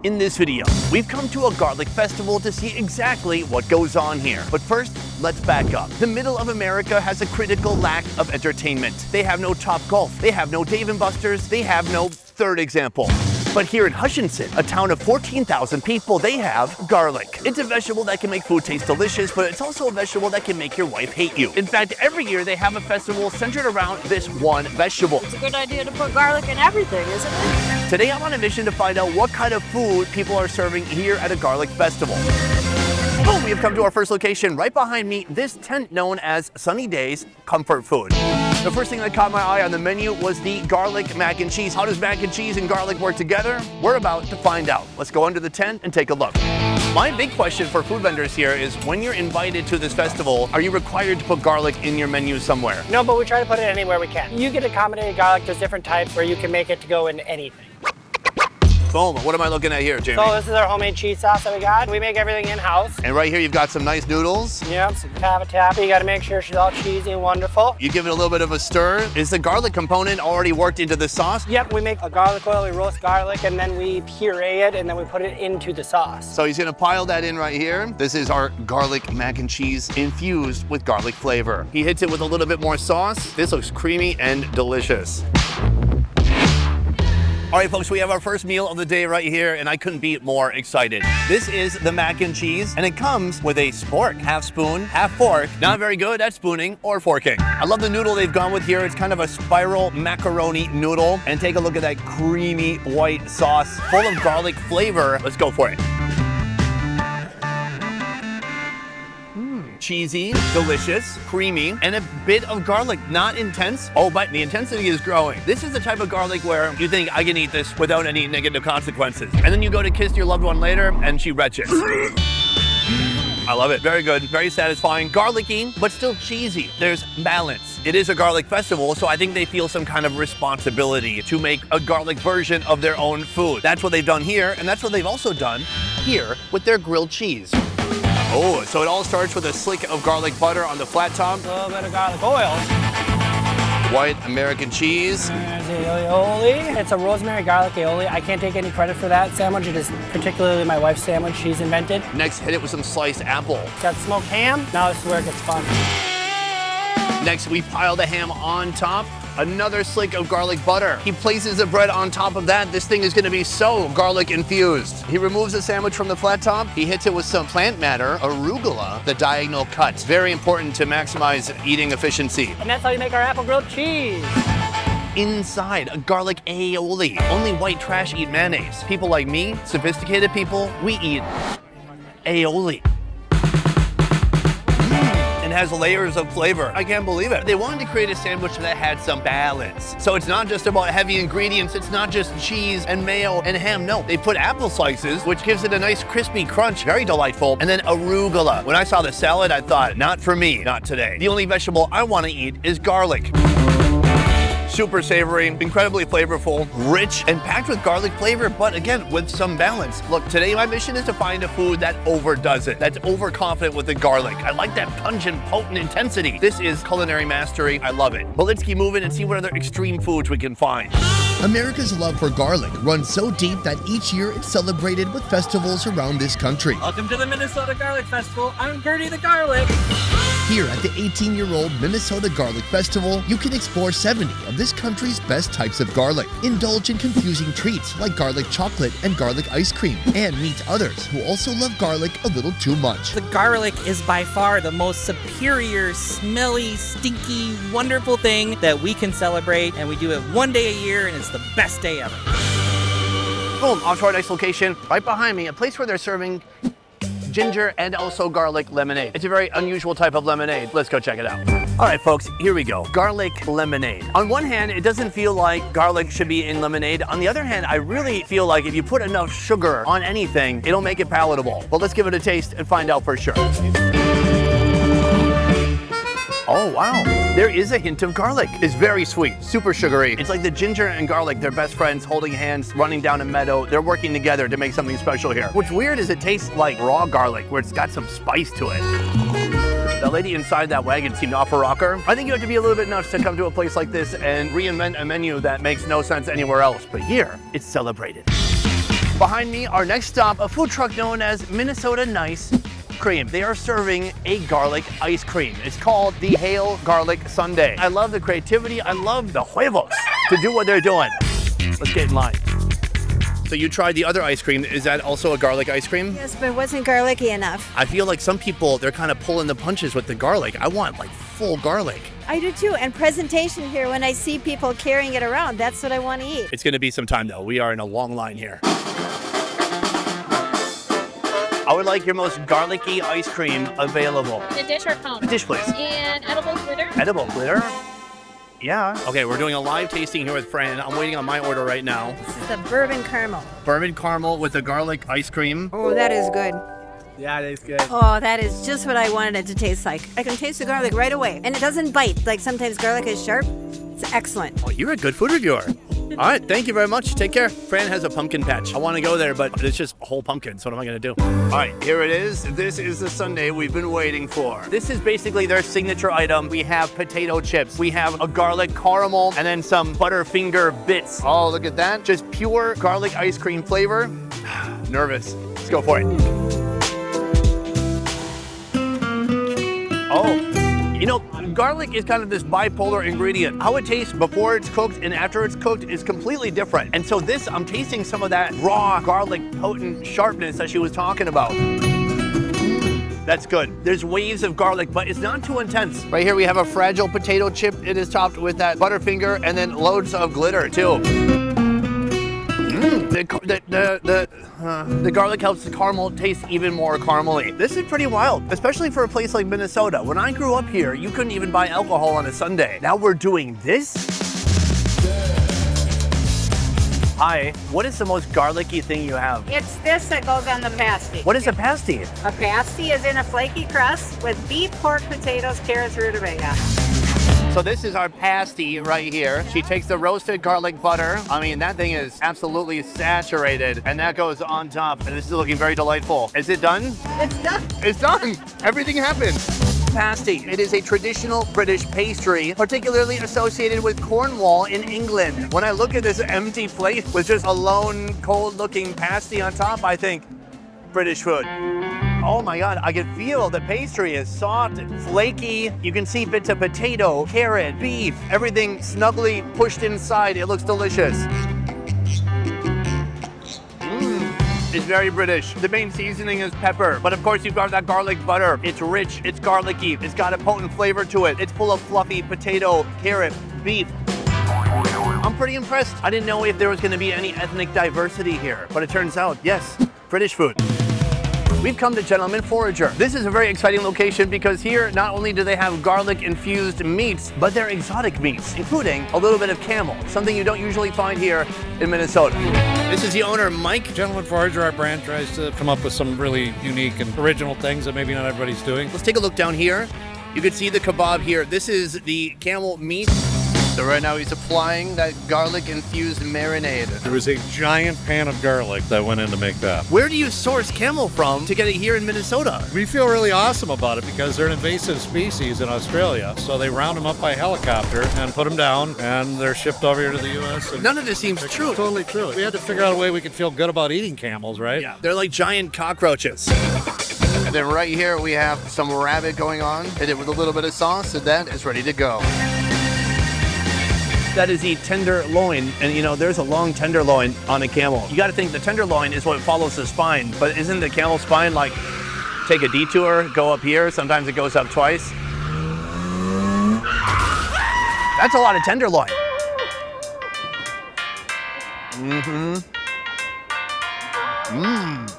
In this video, we've come to a garlic festival to see exactly what goes on here. But first, let's back up. The middle of America has a critical lack of entertainment. They have no Top Golf, they have no Dave & Buster's, they have no third example. But here in Hutchinson, a town of 14,000 people, they have garlic. It's a vegetable that can make food taste delicious, but it's also a vegetable that can make your wife hate you. In fact, every year they have a festival centered around this one vegetable. It's a good idea to put garlic in everything, isn't it? Today I'm on a mission to find out what kind of food people are serving here at a garlic festival. Boom, we have come to our first location. Right behind me, this tent known as Sunny Days Comfort Food. The first thing that caught my eye on the menu was the garlic mac and cheese. How does mac and cheese and garlic work together? We're about to find out. Let's go under the tent and take a look. My big question for food vendors here is when you're invited to this festival, are you required to put garlic in your menu somewhere? No, but we try to put it anywhere we can. You can accommodate garlic. There's different types where you can make it to go in anything. Boom, what am I looking at here, Jamie? So this is our homemade cheese sauce that we got. We make everything in-house. And right here you've got some nice noodles. Yep, some tapa. You gotta make sure she's all cheesy and wonderful. You give it a little bit of a stir. Is the garlic component already worked into the sauce? Yep, we make a garlic oil, we roast garlic, and then we puree it, and then we put it into the sauce. So he's gonna pile that in right here. This is our garlic mac and cheese infused with garlic flavor. He hits it with a little bit more sauce. This looks creamy and delicious. All right, folks, we have our first meal of the day right here, and I couldn't be more excited. This is the mac and cheese, and it comes with a spork. Half spoon, half fork. Not very good at spooning or forking. I love the noodle they've gone with here. It's kind of a spiral macaroni noodle. And take a look at that creamy white sauce full of garlic flavor. Let's go for it. Cheesy, delicious, creamy, and a bit of garlic, not intense. Oh, but the intensity is growing. This is the type of garlic where you think I can eat this without any negative consequences. And then you go to kiss your loved one later and she retches. I love it. Very good, very satisfying. Garlicky, but still cheesy. There's balance. It is a garlic festival, so I think they feel some kind of responsibility to make a garlic version of their own food. That's what they've done here, and that's what they've also done here with their grilled cheese. Oh, so it all starts with a slick of garlic butter on the flat top. A little bit of garlic oil. White American cheese. There's the aioli. It's a rosemary garlic aioli. I can't take any credit for that sandwich. It is particularly my wife's sandwich she's invented. Next, hit it with some sliced apple. Got smoked ham. Now this is where it gets fun. Next, we pile the ham on top. Another slick of garlic butter. He places the bread on top of that. This thing is gonna be so garlic infused. He removes the sandwich from the flat top. He hits it with some plant matter, arugula, the diagonal cut. Very important to maximize eating efficiency. And that's how you make our apple grilled cheese. Inside, a garlic aioli. Only white trash eat mayonnaise. People like me, sophisticated people, we eat aioli. And has layers of flavor. I can't believe it. They wanted to create a sandwich that had some balance. So it's not just about heavy ingredients. It's not just cheese and mayo and ham. No, they put apple slices, which gives it a nice crispy crunch. Very delightful. And then arugula. When I saw the salad, I thought, not for me, not today. The only vegetable I want to eat is garlic. Super savory, incredibly flavorful, rich, and packed with garlic flavor, but again, with some balance. Look, today my mission is to find a food that overdoes it, that's overconfident with the garlic. I like that pungent, potent intensity. This is culinary mastery. I love it. But let's keep moving and see what other extreme foods we can find. America's love for garlic runs so deep that each year it's celebrated with festivals around this country. Welcome to the Minnesota Garlic Festival. I'm Gertie the Garlic. Here at the 18-year-old Minnesota Garlic Festival, you can explore 70 of this country's best types of garlic, indulge in confusing treats like garlic chocolate and garlic ice cream, and meet others who also love garlic a little too much. The garlic is by far the most superior, smelly, stinky, wonderful thing that we can celebrate, and we do it one day a year, and it's the best day ever. Boom, off to our next location, right behind me, a place where they're serving ginger and also garlic lemonade. It's a very unusual type of lemonade. Let's go check it out. All right, folks, here we go. Garlic lemonade. On one hand, it doesn't feel like garlic should be in lemonade. On the other hand, I really feel like if you put enough sugar on anything, it'll make it palatable. But let's give it a taste and find out for sure. Oh, wow. There is a hint of garlic. It's very sweet, super sugary. It's like the ginger and garlic, they're best friends holding hands, running down a meadow. They're working together to make something special here. What's weird is it tastes like raw garlic, where it's got some spice to it. The lady inside that wagon seemed to offer rocker. I think you have to be a little bit nuts to come to a place like this and reinvent a menu that makes no sense anywhere else. But here, it's celebrated. Behind me, our next stop, a food truck known as Minnesota Nice Cream. They are serving a garlic ice cream. It's called the Hail Garlic Sundae. I love the creativity. I love the huevos to do what they're doing. Let's get in line. So you tried the other ice cream. Is that also a garlic ice cream? Yes, but it wasn't garlicky enough. I feel like some people, they're kind of pulling the punches with the garlic. I want like full garlic. I do too. And presentation here, when I see people carrying it around, that's what I want to eat. It's gonna be some time though. We are in a long line here. I would like your most garlicky ice cream available. A dish or cone? Dish, please. And edible glitter? Edible glitter? Yeah. Okay, we're doing a live tasting here with Fran. I'm waiting on my order right now. This is the bourbon caramel. Bourbon caramel with the garlic ice cream. Oh, that is good. Yeah, it is good. Oh, that is just what I wanted it to taste like. I can taste the garlic right away. And it doesn't bite. Like sometimes garlic is sharp. It's excellent. Oh, you're a good food reviewer. All right, thank you very much. Take care. Fran has a pumpkin patch. I want to go there, but it's just whole pumpkins. What am I going to do? All right, here it is. This is the sundae we've been waiting for. This is basically their signature item. We have potato chips. We have a garlic caramel and then some Butterfinger bits. Oh, look at that. Just pure garlic ice cream flavor. Nervous. Let's go for it. Oh. You know, garlic is kind of this bipolar ingredient. How it tastes before it's cooked and after it's cooked is completely different. And so this, I'm tasting some of that raw garlic potent sharpness that she was talking about. That's good. There's waves of garlic, but it's not too intense. Right here we have a fragile potato chip. It is topped with that Butterfinger and then loads of glitter too. The garlic helps the caramel taste even more caramely. This is pretty wild, especially for a place like Minnesota. When I grew up here, you couldn't even buy alcohol on a Sunday. Now we're doing this? Hi, what is the most garlicky thing you have? It's this that goes on the pasty. What is a pasty? A pasty is in a flaky crust with beef, pork, potatoes, carrots, rutabaga. So this is our pasty right here. She takes the roasted garlic butter. I mean, that thing is absolutely saturated, and that goes on top, and this is looking very delightful. Is it done? It's done. It's done. Everything happened. Pasty. It is a traditional British pastry, particularly associated with Cornwall in England. When I look at this empty plate with just a lone, cold-looking pasty on top, I think, British food. Oh my God, I can feel the pastry is soft, flaky. You can see bits of potato, carrot, beef, everything snugly pushed inside. It looks delicious. It's very British. The main seasoning is pepper, but of course you've got that garlic butter. It's rich, it's garlicky, it's got a potent flavor to it. It's full of fluffy potato, carrot, beef. I'm pretty impressed. I didn't know if there was gonna be any ethnic diversity here, but it turns out, yes, British food. We've come to Gentleman Forager. This is a very exciting location because here, not only do they have garlic-infused meats, but they're exotic meats, including a little bit of camel, something you don't usually find here in Minnesota. This is the owner, Mike. Gentleman Forager, our brand, tries to come up with some really unique and original things that maybe not everybody's doing. Let's take a look down here. You can see the kebab here. This is the camel meat. So right now he's applying that garlic-infused marinade. There was a giant pan of garlic that went in to make that. Where do you source camel from to get it here in Minnesota? We feel really awesome about it because they're an invasive species in Australia. So they round them up by helicopter and put them down, and they're shipped over here to the U.S. None of this seems true. Totally true. We had to figure out a way we could feel good about eating camels, right? Yeah, they're like giant cockroaches. And then right here we have some rabbit going on. Hit it with a little bit of sauce, and that is ready to go. That is the tenderloin, and you know, there's a long tenderloin on a camel. You gotta think the tenderloin is what follows the spine, but isn't the camel spine like, take a detour, go up here, sometimes it goes up twice? That's a lot of tenderloin.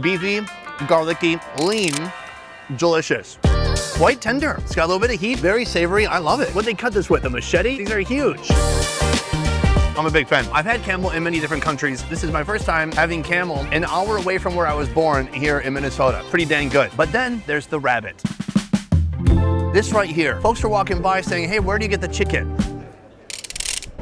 Beefy, garlicky, lean, delicious. Quite tender. It's got a little bit of heat, very savory. I love it. What they cut this with, a machete? These are huge. I'm a big fan. I've had camel in many different countries. This is my first time having camel an hour away from where I was born here in Minnesota. Pretty dang good. But then there's the rabbit. This right here. Folks are walking by saying, hey, where do you get the chicken?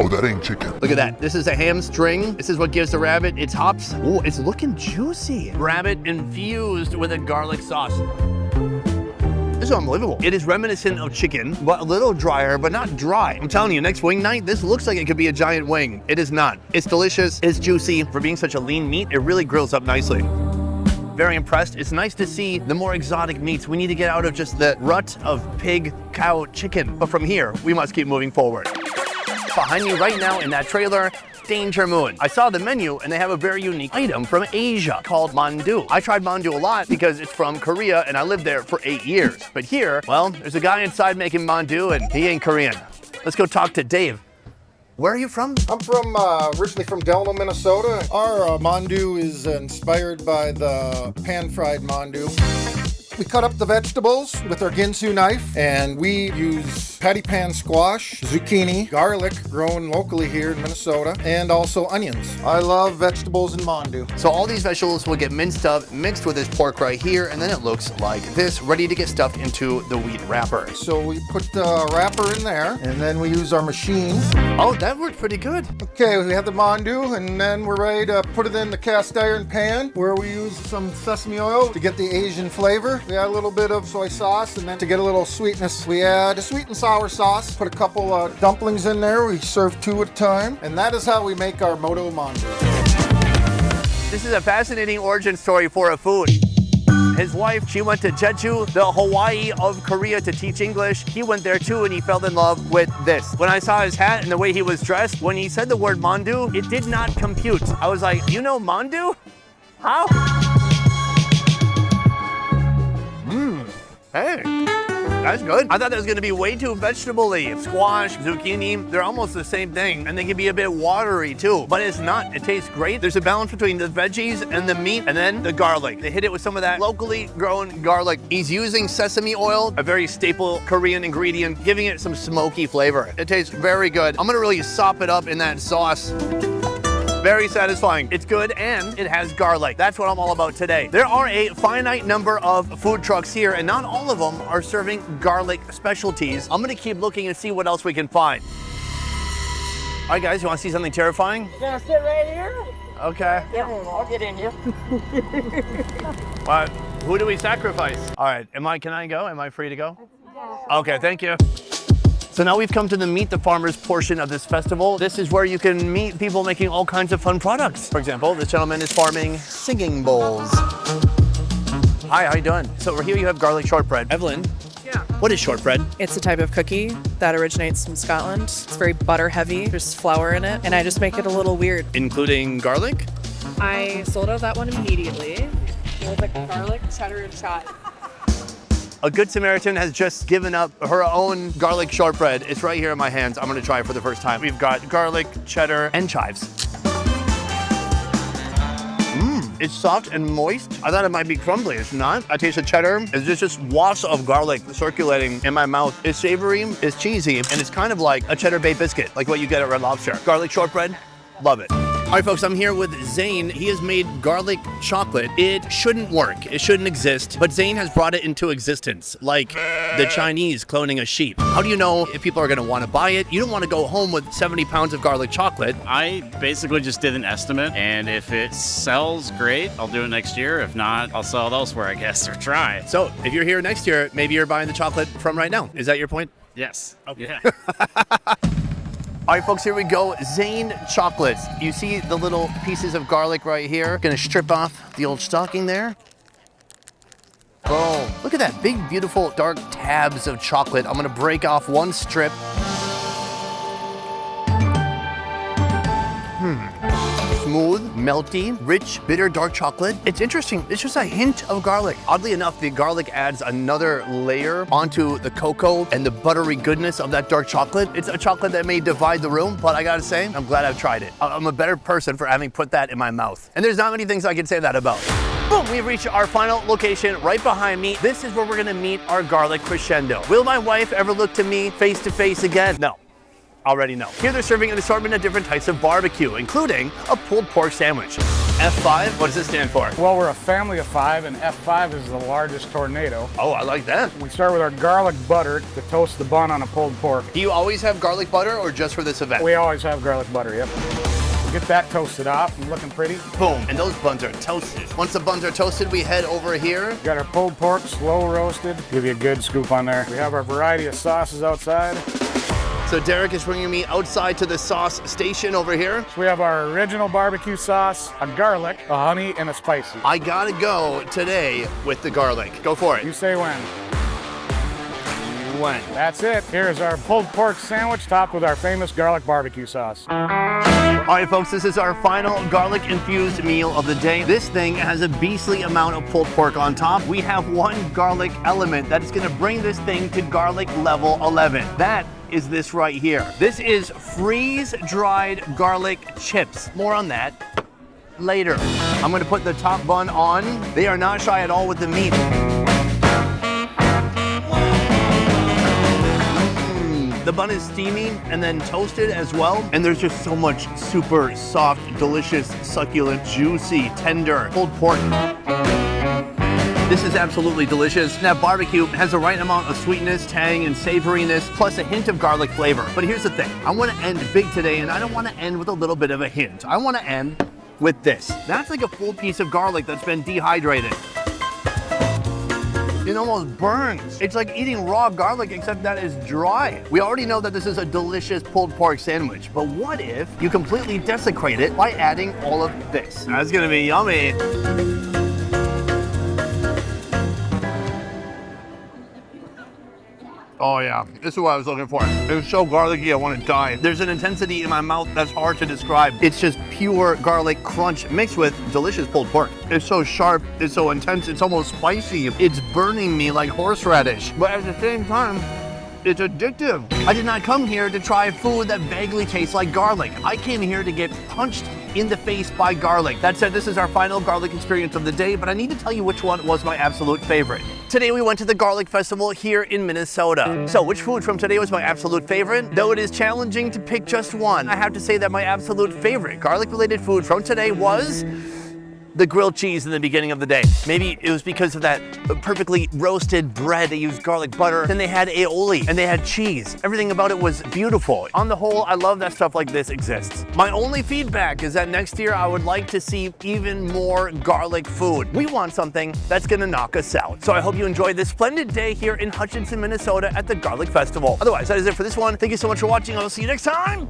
Oh, that ain't chicken. Look at that. This is a hamstring. This is what gives the rabbit its hops. Oh, it's looking juicy. Rabbit infused with a garlic sauce. This is unbelievable. It is reminiscent of chicken, but a little drier, but not dry. I'm telling you, next wing night, this looks like it could be a giant wing. It is not. It's delicious, it's juicy. For being such a lean meat, it really grills up nicely. Very impressed. It's nice to see the more exotic meats. We need to get out of just the rut of pig, cow, chicken. But from here, we must keep moving forward. Behind me right now in that trailer, Danger Moon. I saw the menu and they have a very unique item from Asia called mandu. I tried mandu a lot because it's from Korea and I lived there for 8 years. But here, well, there's a guy inside making mandu and he ain't Korean. Let's go talk to Dave. Where are you from? I'm from originally from Delano, Minnesota. Our mandu is inspired by the pan-fried mandu. We cut up the vegetables with our ginsu knife, and we use patty pan squash, zucchini, garlic grown locally here in Minnesota, and also onions. I love vegetables and mandu. So all these vegetables will get minced up, mixed with this pork right here, and then it looks like this, ready to get stuffed into the wheat wrapper. So we put the wrapper in there, and then we use our machine. Oh, that worked pretty good. Okay, we have the mandu, and then we're ready to put it in the cast iron pan, where we use some sesame oil to get the Asian flavor. We add a little bit of soy sauce, and then to get a little sweetness, we add a sweet and sour sauce. Put a couple of dumplings in there. We serve 2 at a time, and that is how we make our Moto Mandu. This is a fascinating origin story for a food. His wife, she went to Jeju, the Hawaii of Korea, to teach English. He went there too, and he fell in love with this. When I saw his hat and the way he was dressed, when he said the word mandu, it did not compute. I was like, you know mandu? How? Hey, that's good. I thought that was gonna be way too vegetable-y. Squash, zucchini, they're almost the same thing, and they can be a bit watery too, but it's not. It tastes great. There's a balance between the veggies and the meat, and then the garlic. They hit it with some of that locally grown garlic. He's using sesame oil, a very staple Korean ingredient, giving it some smoky flavor. It tastes very good. I'm gonna really sop it up in that sauce. Very satisfying. It's good and it has garlic. That's what I'm all about today. There are a finite number of food trucks here and not all of them are serving garlic specialties. I'm gonna keep looking and see what else we can find. All right guys, you wanna see something terrifying? You gonna sit right here? Okay. Yeah, I'll get in here. What? Who do we sacrifice? All right, can I go? Am I free to go? Okay, thank you. So now we've come to the Meet the Farmers portion of this festival. This is where you can meet people making all kinds of fun products. For example, this gentleman is farming singing bowls. Hi, how you doing? So over here you have garlic shortbread. Evelyn, Yeah. what is shortbread? It's a type of cookie that originates from Scotland. It's very butter heavy. There's flour in it, and I just make it a little weird. Including garlic? I sold out that one immediately. It was like garlic, cheddar, and shot. A good Samaritan has just given up her own garlic shortbread. It's right here in my hands. I'm gonna try it for the first time. We've got garlic, cheddar, and chives. It's soft and moist. I thought it might be crumbly. It's not. I taste the cheddar. It's just wafts of garlic circulating in my mouth. It's savory, it's cheesy, and it's kind of like a cheddar bay biscuit, like what you get at Red Lobster. Garlic shortbread, love it. All right, folks, I'm here with Zane. He has made garlic chocolate. It shouldn't work. It shouldn't exist, but Zane has brought it into existence, like the Chinese cloning a sheep. How do you know if people are gonna wanna buy it? You don't wanna go home with 70 pounds of garlic chocolate. I basically just did an estimate, and if it sells, great, I'll do it next year. If not, I'll sell it elsewhere, I guess, or try. So if you're here next year, maybe you're buying the chocolate from right now. Is that your point? Yes. Okay. Yeah. All right, folks, here we go. Zane chocolates. You see the little pieces of garlic right here. Gonna strip off the old stocking there. Boom. Look at that, big, beautiful, dark tabs of chocolate. I'm gonna break off one strip. Smooth, melty, rich, bitter, dark chocolate. It's interesting, it's just a hint of garlic. Oddly enough, the garlic adds another layer onto the cocoa and the buttery goodness of that dark chocolate. It's a chocolate that may divide the room, but I gotta say, I'm glad I've tried it. I'm a better person for having put that in my mouth. And there's not many things I can say that about. Boom, we've reached our final location right behind me. This is where we're gonna meet our garlic crescendo. Will my wife ever look to me face to face again? No. Already know. Here they're serving an assortment of different types of barbecue, including a pulled pork sandwich. F5, what does this stand for? Well, we're a family of 5, and F5 is the largest tornado. Oh, I like that. We start with our garlic butter to toast the bun on a pulled pork. Do you always have garlic butter or just for this event? We always have garlic butter, yep. Get that toasted off and looking pretty. Boom, and those buns are toasted. Once the buns are toasted, we head over here. Got our pulled pork, slow roasted. Give you a good scoop on there. We have our variety of sauces outside. So Derek is bringing me outside to the sauce station over here. So we have our original barbecue sauce, a garlic, a honey, and a spicy. I gotta go today with the garlic. Go for it. You say when. When? That's it. Here's our pulled pork sandwich topped with our famous garlic barbecue sauce. All right, folks, this is our final garlic infused meal of the day. This thing has a beastly amount of pulled pork on top. We have one garlic element that is gonna bring this thing to garlic level 11. That is this right here. This is freeze-dried garlic chips. More on that later. I'm gonna put the top bun on. They are not shy at all with the meat. The bun is steamy and then toasted as well. And there's just so much super soft, delicious, succulent, juicy, tender pulled pork. This is absolutely delicious. That barbecue has the right amount of sweetness, tang, and savoriness, plus a hint of garlic flavor. But here's the thing. I want to end big today, and I don't want to end with a little bit of a hint. I want to end with this. That's like a full piece of garlic that's been dehydrated. It almost burns. It's like eating raw garlic, except that it's dry. We already know that this is a delicious pulled pork sandwich, but what if you completely desecrate it by adding all of this? That's gonna be yummy. Oh yeah, this is what I was looking for. It's so garlicky, I want to die. There's an intensity in my mouth that's hard to describe. It's just pure garlic crunch mixed with delicious pulled pork. It's so sharp, it's so intense, it's almost spicy. It's burning me like horseradish, but at the same time, it's addictive. I did not come here to try food that vaguely tastes like garlic. I came here to get punched in the face by garlic. That said, this is our final garlic experience of the day, but I need to tell you which one was my absolute favorite. Today we went to the Garlic Festival here in Minnesota. So which food from today was my absolute favorite? Though it is challenging to pick just one, I have to say that my absolute favorite garlic-related food from today was the grilled cheese in the beginning of the day. Maybe it was because of that perfectly roasted bread. They used garlic butter. Then they had aioli and they had cheese. Everything about it was beautiful. On the whole, I love that stuff like this exists. My only feedback is that next year I would like to see even more garlic food. We want something that's gonna knock us out. So I hope you enjoyed this splendid day here in Hutchinson, Minnesota at the Garlic Festival. Otherwise, that is it for this one. Thank you so much for watching. I will see you next time.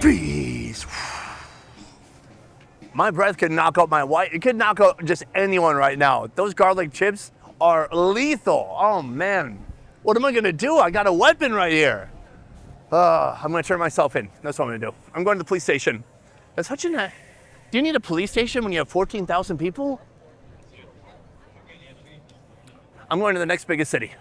Peace. My breath could knock out my wife. It could knock out just anyone right now. Those garlic chips are lethal. Oh man, what am I gonna do? I got a weapon right here. I'm gonna turn myself in. That's what I'm gonna do. I'm going to the police station. That's such a, do you need a police station when you have 14,000 people? I'm going to the next biggest city.